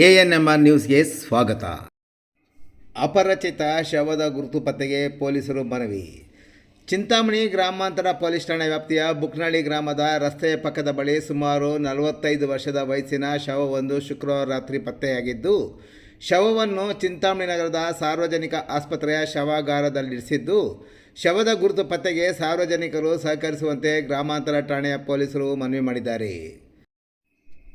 ANMR ನ್ಯೂಸ್ಗೆ ಸ್ವಾಗತ. ಅಪರಿಚಿತ ಶವದ ಗುರುತು ಪತ್ತೆಗೆ ಪೊಲೀಸರು ಮನವಿ. ಚಿಂತಾಮಣಿ ಗ್ರಾಮಾಂತರ ಪೊಲೀಸ್ ಠಾಣೆ ವ್ಯಾಪ್ತಿಯ ಬುಕ್ನಳ್ಳಿ ಗ್ರಾಮದ ರಸ್ತೆಯ ಪಕ್ಕದ ಬಳಿ ಸುಮಾರು 45 ವರ್ಷದ ವಯಸ್ಸಿನ ಶವವೊಂದು ಶುಕ್ರವಾರ ರಾತ್ರಿ ಪತ್ತೆಯಾಗಿದ್ದು, ಶವವನ್ನು ಚಿಂತಾಮಣಿ ನಗರದ ಸಾರ್ವಜನಿಕ ಆಸ್ಪತ್ರೆಯ ಶವಾಗಾರದಲ್ಲಿರಿಸಿದ್ದು, ಶವದ ಗುರುತು ಪತ್ತೆಗೆ ಸಾರ್ವಜನಿಕರು ಸಹಕರಿಸುವಂತೆ ಗ್ರಾಮಾಂತರ ಠಾಣೆಯ ಪೊಲೀಸರು ಮನವಿ ಮಾಡಿದ್ದಾರೆ.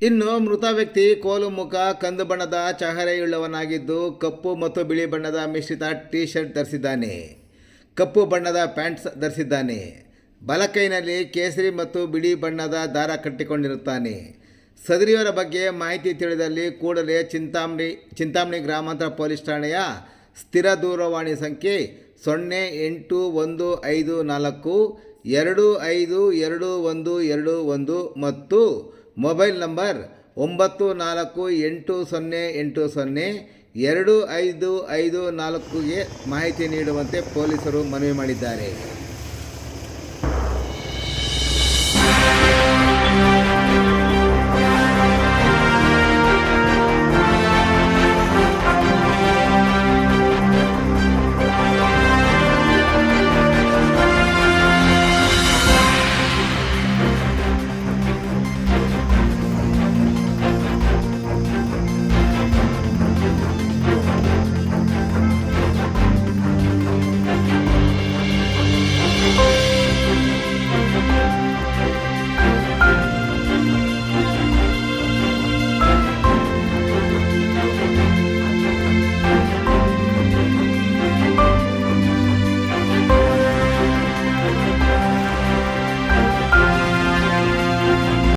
ಇನ್ನು ಮೃತ ವ್ಯಕ್ತಿ ಕೋಲು ಮುಖ, ಕಂದು ಬಣ್ಣದ ಚಹರೆಯುಳ್ಳವನಾಗಿದ್ದು, ಕಪ್ಪು ಮತ್ತು ಬಿಳಿ ಬಣ್ಣದ ಮಿಶ್ರಿತ ಟೀ ಶರ್ಟ್ ಧರಿಸಿದ್ದಾನೆ. ಕಪ್ಪು ಬಣ್ಣದ ಪ್ಯಾಂಟ್ಸ್ ಧರಿಸಿದ್ದಾನೆ. ಬಲಕೈನಲ್ಲಿ ಕೇಸರಿ ಮತ್ತು ಬಿಳಿ ಬಣ್ಣದ ದಾರ ಕಟ್ಟಿಕೊಂಡಿರುತ್ತಾನೆ. ಸದರಿಯವರ ಬಗ್ಗೆ ಮಾಹಿತಿ ತಿಳಿದಲ್ಲಿ ಕೂಡಲೇ ಚಿಂತಾಮಣಿ ಗ್ರಾಮಾಂತರ ಪೊಲೀಸ್ ಠಾಣೆಯ ಸ್ಥಿರ ದೂರವಾಣಿ ಸಂಖ್ಯೆ 081554 252121 ಮತ್ತು ಮೊಬೈಲ್ ನಂಬರ್ 9480802554ಗೆ ಮಾಹಿತಿ ನೀಡುವಂತೆ ಪೊಲೀಸರು ಮನವಿ ಮಾಡಿದ್ದಾರೆ.